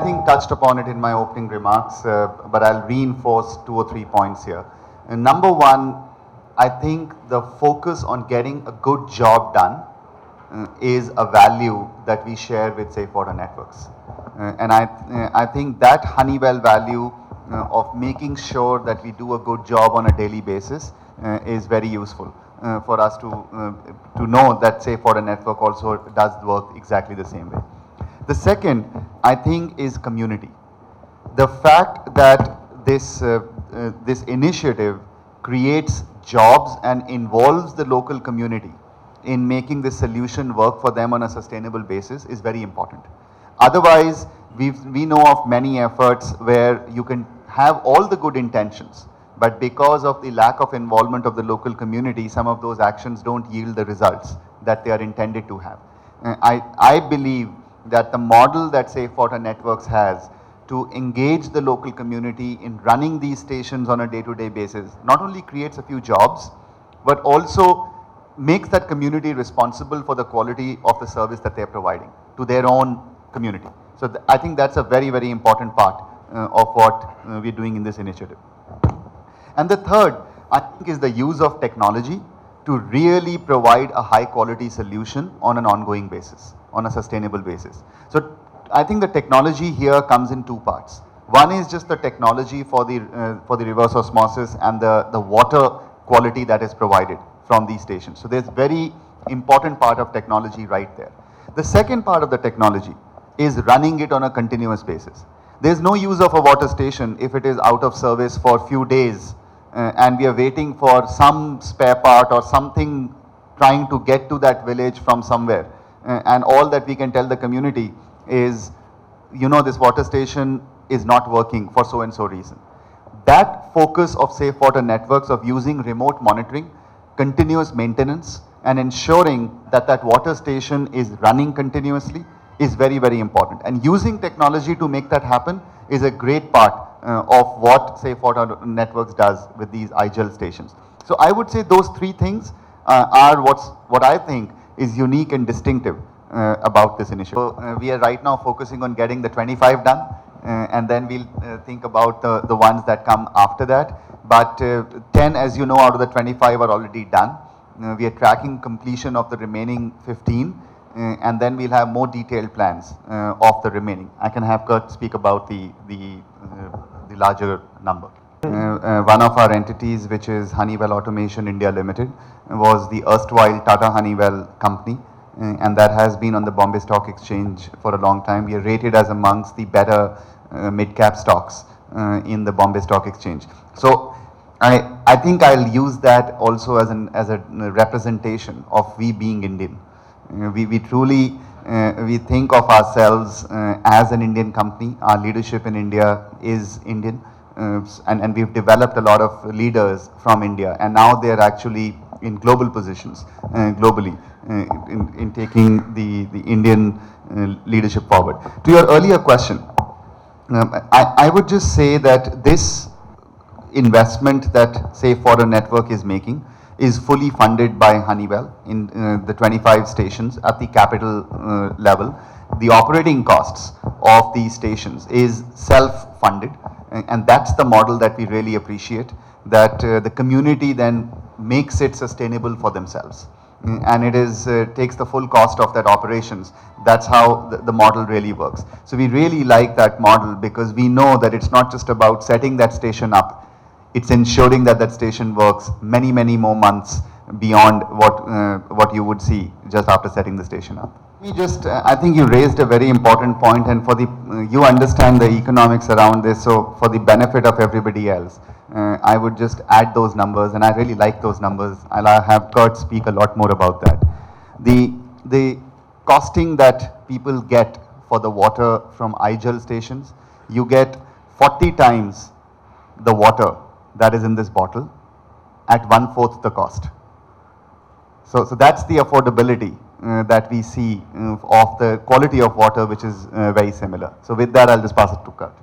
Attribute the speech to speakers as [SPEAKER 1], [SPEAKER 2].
[SPEAKER 1] think, touched upon it in my opening remarks, but I'll reinforce 2 or 3 points here. Number one, I think the focus on getting a good job done is a value that we share with Safe Water Networks. And I think that Honeywell value of making sure that we do a good job on a daily basis is very useful for us to know that Safe Water Network also does work exactly the same way. The second, I think, is community. The fact that this initiative creates jobs and involves the local community in making this solution work for them on a sustainable basis is very important. Otherwise, we know of many efforts where you can have all the good intentions, but because of the lack of involvement of the local community, some of those actions don't yield the results that they are intended to have. I believe that the model that Safe Water Networks has to engage the local community in running these stations on a day-to-day basis not only creates a few jobs, but also makes that community responsible for the quality of the service that they're providing to their own community. So I think that's a very, very important part of what we're doing in this initiative. And the third, I think, is the use of technology to really provide a high quality solution on an ongoing basis, on a sustainable basis. So I think the technology here comes in 2 parts. One is just the technology for the reverse osmosis and the water quality that is provided from these stations. So there's very important part of technology right there. The second part of the technology is running it on a continuous basis. There's no use of a water station if it is out of service for a few days and we are waiting for some spare part or something trying to get to that village from somewhere. And all that we can tell the community is, you know, this water station is not working for so and so reason. That focus of Safe Water Networks of using remote monitoring, continuous maintenance, and ensuring that that water station is running continuously is very, very important. And using technology to make that happen is a great part of what Safe Water Networks does with these IGEL stations. So I would say those 3 things are what I think is unique and distinctive about this initiative. So we are right now focusing on getting the 25 done, and then we'll think about the ones that come after that. But 10, as you know, out of the 25 are already done. We are tracking completion of the remaining 15, and then we'll have more detailed plans of the remaining. I can have Kurt speak about the larger number. One of our entities, which is Honeywell Automation India Limited, was the erstwhile Tata Honeywell company, and that has been on the Bombay Stock Exchange for a long time. We are rated as amongst the better mid-cap stocks in the Bombay Stock Exchange. So I think I'll use that also as a representation of we being Indian. We truly we think of ourselves as an Indian company. Our leadership in India is Indian, and we've developed a lot of leaders from India, and now they're actually in global positions globally in taking the Indian leadership forward. To your earlier question, I would just say that this investment that Safe Water Network is making is fully funded by Honeywell in the 25 stations at the capital level. The operating costs of these stations is self-funded, and that's the model that we really appreciate, that the community then makes it sustainable for themselves. And it is takes the full cost of that operations. That's how the model really works. So we really like that model because we know that it's not just about setting that station up, it's ensuring that that station works many, many more months beyond what you would see just after setting the station up. I think you raised a very important point, and for you understand the economics around this, so for the benefit of everybody else, I would just add those numbers, and I really like those numbers. I'll have Kurt speak a lot more about that. The costing that people get for the water from IGEL stations, you get 40 times the water that is in this bottle at 1/4 the cost. So that's the affordability that we see of the quality of water, which is very similar. So with that, I'll just pass it to Kurt.